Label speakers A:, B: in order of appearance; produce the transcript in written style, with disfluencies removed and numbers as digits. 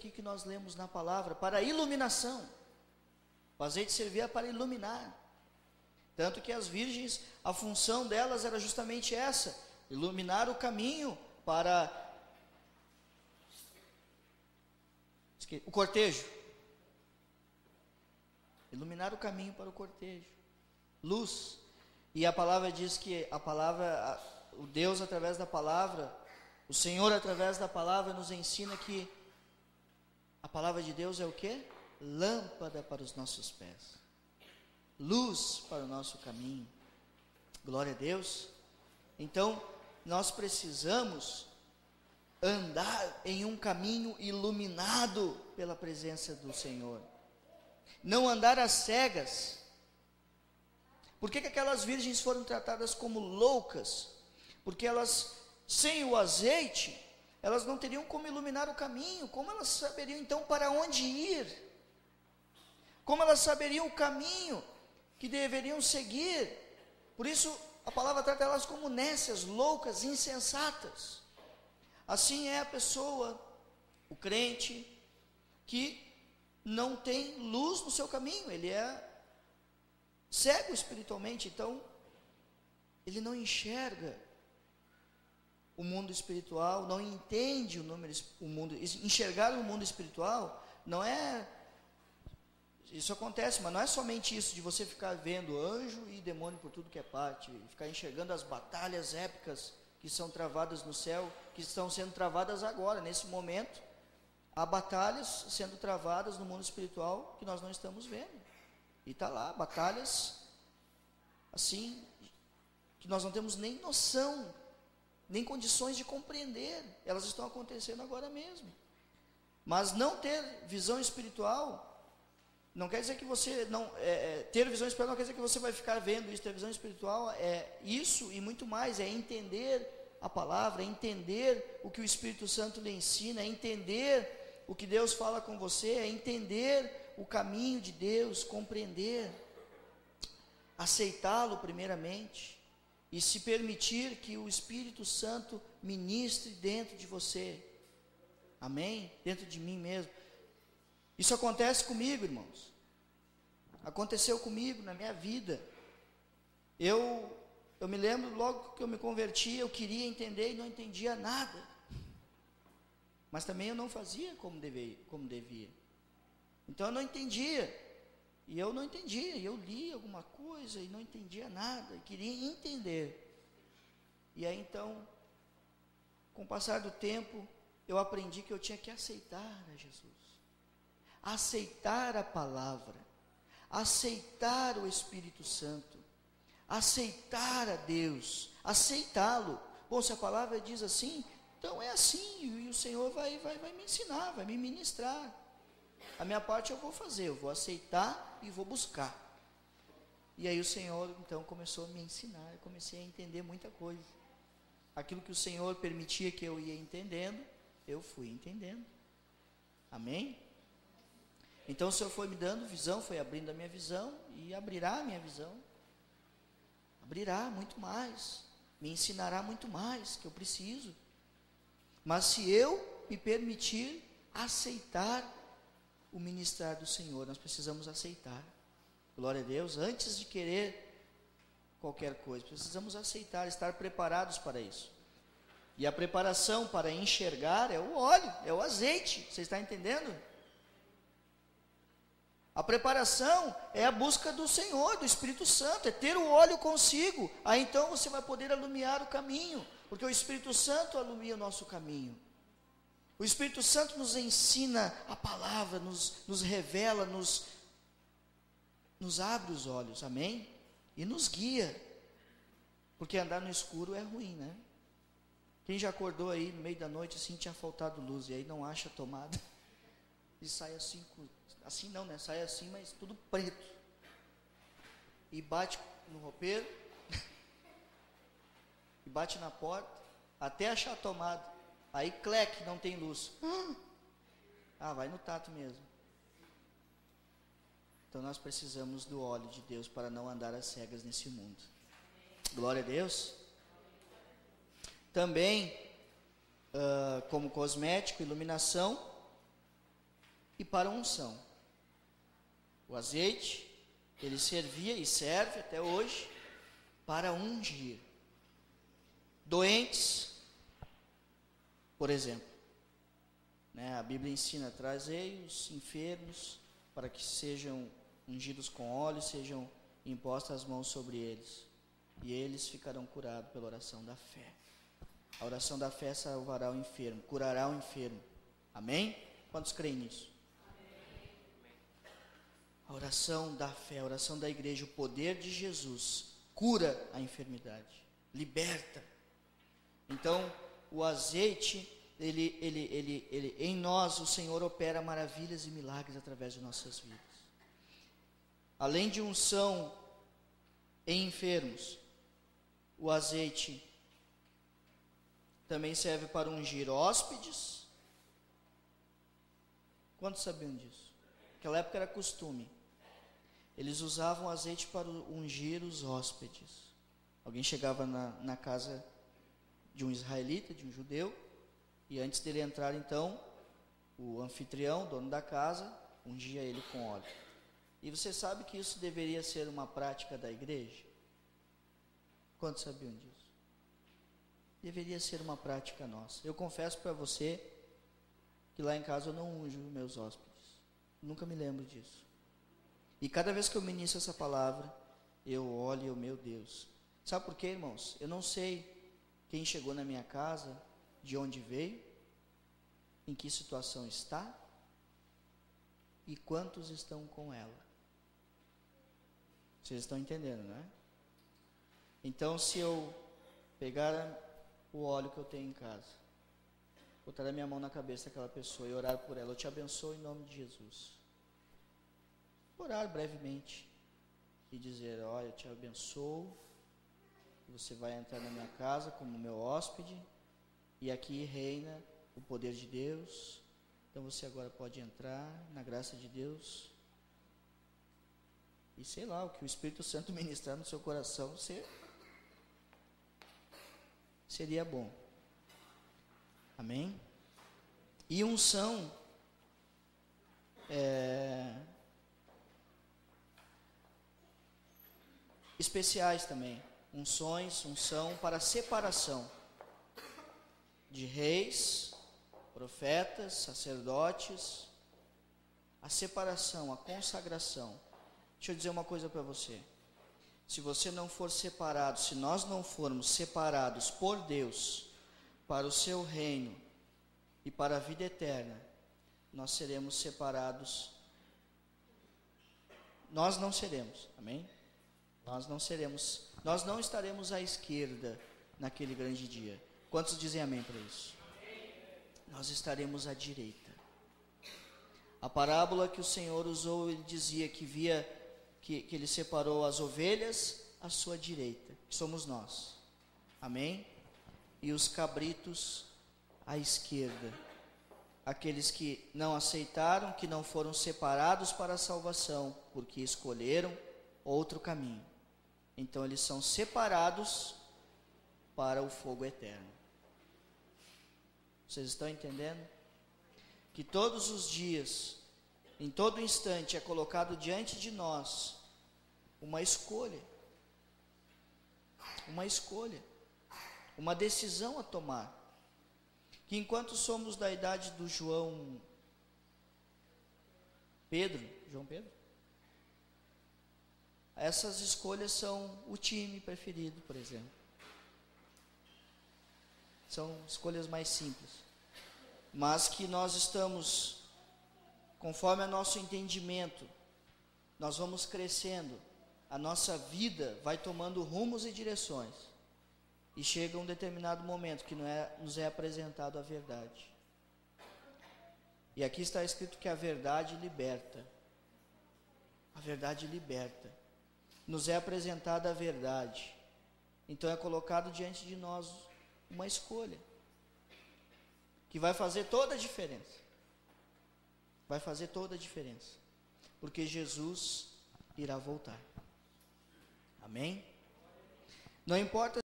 A: aqui que nós lemos na palavra, para iluminação. O azeite servia para iluminar. Tanto que as virgens, a função delas era justamente essa, iluminar o caminho para o cortejo. Iluminar o caminho para o cortejo. Luz. E a palavra diz que o Deus através da palavra, o Senhor através da palavra nos ensina que a palavra de Deus é o quê? Lâmpada para os nossos pés. Luz para o nosso caminho. Glória a Deus. Então, nós precisamos andar em um caminho iluminado pela presença do Senhor. Não andar às cegas. Por que aquelas virgens foram tratadas como loucas? Porque elas, sem o azeite, elas não teriam como iluminar o caminho. Como elas saberiam então para onde ir? Como elas saberiam o caminho que deveriam seguir? Por isso a palavra trata elas como nécias, loucas, insensatas. Assim é a pessoa, o crente, que não tem luz no seu caminho. Ele é cego espiritualmente, então ele não enxerga o mundo espiritual, não entende o mundo. Enxergar o mundo espiritual não é, isso acontece, mas não é somente isso de você ficar vendo anjo e demônio por tudo que é parte, ficar enxergando as batalhas épicas que são travadas no céu, que estão sendo travadas agora, nesse momento. Há batalhas sendo travadas no mundo espiritual que nós não estamos vendo. E está lá, batalhas assim, que nós não temos nem noção, nem condições de compreender. Elas estão acontecendo agora mesmo. Mas não ter visão espiritual, não quer dizer que você não... ter visão espiritual não quer dizer que você vai ficar vendo isso. Ter visão espiritual é isso e muito mais, é entender a palavra, é entender o que o Espírito Santo lhe ensina, é entender o que Deus fala com você, é entender o caminho de Deus, compreender, aceitá-lo primeiramente, e se permitir que o Espírito Santo ministre dentro de você, amém? Dentro de mim mesmo. Isso acontece comigo, irmãos, aconteceu comigo na minha vida. Eu me lembro logo que eu me converti, eu queria entender e não entendia nada, mas também eu não fazia como devia. Então eu não entendia, e eu lia alguma coisa e não entendia nada, e queria entender. E aí então, com o passar do tempo, eu aprendi que eu tinha que aceitar a Jesus, aceitar a palavra, aceitar o Espírito Santo, aceitar a Deus, aceitá-lo. Bom, se a palavra diz assim, então é assim, e o Senhor vai me ensinar, vai me ministrar. A minha parte eu vou fazer, eu vou aceitar e vou buscar. E aí o Senhor então começou a me ensinar, eu comecei a entender muita coisa. Aquilo que o Senhor permitia que eu ia entendendo, eu fui entendendo. Amém? Então o Senhor foi me dando visão, foi abrindo a minha visão, e abrirá a minha visão. Abrirá muito mais, me ensinará muito mais, que eu preciso. Mas se eu me permitir aceitar o ministrar do Senhor, nós precisamos aceitar. Glória a Deus, antes de querer qualquer coisa, precisamos aceitar, estar preparados para isso. E a preparação para enxergar é o óleo, é o azeite, você está entendendo? A preparação é a busca do Senhor, do Espírito Santo, é ter o óleo consigo. Aí então você vai poder alumiar o caminho, porque o Espírito Santo alumia o nosso caminho. O Espírito Santo nos ensina a palavra, nos revela, nos abre os olhos, amém? E nos guia, porque andar no escuro é ruim, né? Quem já acordou aí no meio da noite assim, tinha faltado luz, e aí não acha a tomada, e sai assim, assim não, né? Sai assim, mas tudo preto, e bate no roupeiro, e bate na porta, até achar a tomada. Aí, cleque, não tem luz. Vai no tato mesmo. Então, nós precisamos do óleo de Deus para não andar às cegas nesse mundo. Glória a Deus. Também, como cosmético, iluminação, e para a unção. O azeite, ele servia e serve até hoje para ungir doentes, por exemplo. A Bíblia ensina: trazei os enfermos para que sejam ungidos com óleo, sejam impostas as mãos sobre eles, e eles ficarão curados pela oração da fé. A oração da fé salvará o enfermo, curará o enfermo. Amém? Quantos creem nisso? Amém. A oração da fé, a oração da igreja, o poder de Jesus cura a enfermidade, liberta. Então, o azeite, ele em nós, o Senhor opera maravilhas e milagres através de nossas vidas. Além de unção em enfermos, o azeite também serve para ungir hóspedes. Quantos sabiam disso? Naquela época era costume. Eles usavam azeite para ungir os hóspedes. Alguém chegava na casa de um israelita, de um judeu, e antes dele entrar, então, o anfitrião, dono da casa, ungia ele com óleo. E você sabe que isso deveria ser uma prática da igreja? Quantos sabiam disso? Deveria ser uma prática nossa. Eu confesso para você que lá em casa eu não unjo meus hóspedes. Nunca me lembro disso. E cada vez que eu ministro essa palavra, eu olho e meu Deus. Sabe por quê, irmãos? Eu não sei quem chegou na minha casa, de onde veio, em que situação está e quantos estão com ela. Vocês estão entendendo, né? Então, se eu pegar o óleo que eu tenho em casa, botar a minha mão na cabeça daquela pessoa e orar por ela, eu te abençoo em nome de Jesus. Orar brevemente e dizer: olha, eu te abençoo, você vai entrar na minha casa como meu hóspede, e aqui reina o poder de Deus, então você agora pode entrar na graça de Deus, e sei lá, o que o Espírito Santo ministrar no seu coração, seria bom. Amém? E unção especiais também. Unção para separação de reis, profetas, sacerdotes. A separação, a consagração. Deixa eu dizer uma coisa para você. Se você não for separado, se nós não formos separados por Deus para o seu reino e para a vida eterna, nós seremos separados. Nós não seremos, amém? Nós não estaremos à esquerda naquele grande dia. Quantos dizem amém para isso? Nós estaremos à direita. A parábola que o Senhor usou, ele dizia que que ele separou as ovelhas à sua direita, que somos nós, amém? E os cabritos à esquerda, aqueles que não aceitaram, que não foram separados para a salvação, porque escolheram outro caminho. Então eles são separados para o fogo eterno. Vocês estão entendendo? Que todos os dias, em todo instante, é colocado diante de nós uma escolha, uma decisão a tomar. Que enquanto somos da idade do João Pedro, essas escolhas são o time preferido, por exemplo. São escolhas mais simples, mas que nós estamos, conforme o nosso entendimento, nós vamos crescendo, a nossa vida vai tomando rumos e direções, e chega um determinado momento que nos é apresentado a verdade. E aqui está escrito que a verdade liberta. A verdade liberta. Nos é apresentada a verdade. Então é colocado diante de nós uma escolha que vai fazer toda a diferença. Vai fazer toda a diferença. Porque Jesus irá voltar. Amém? Não importa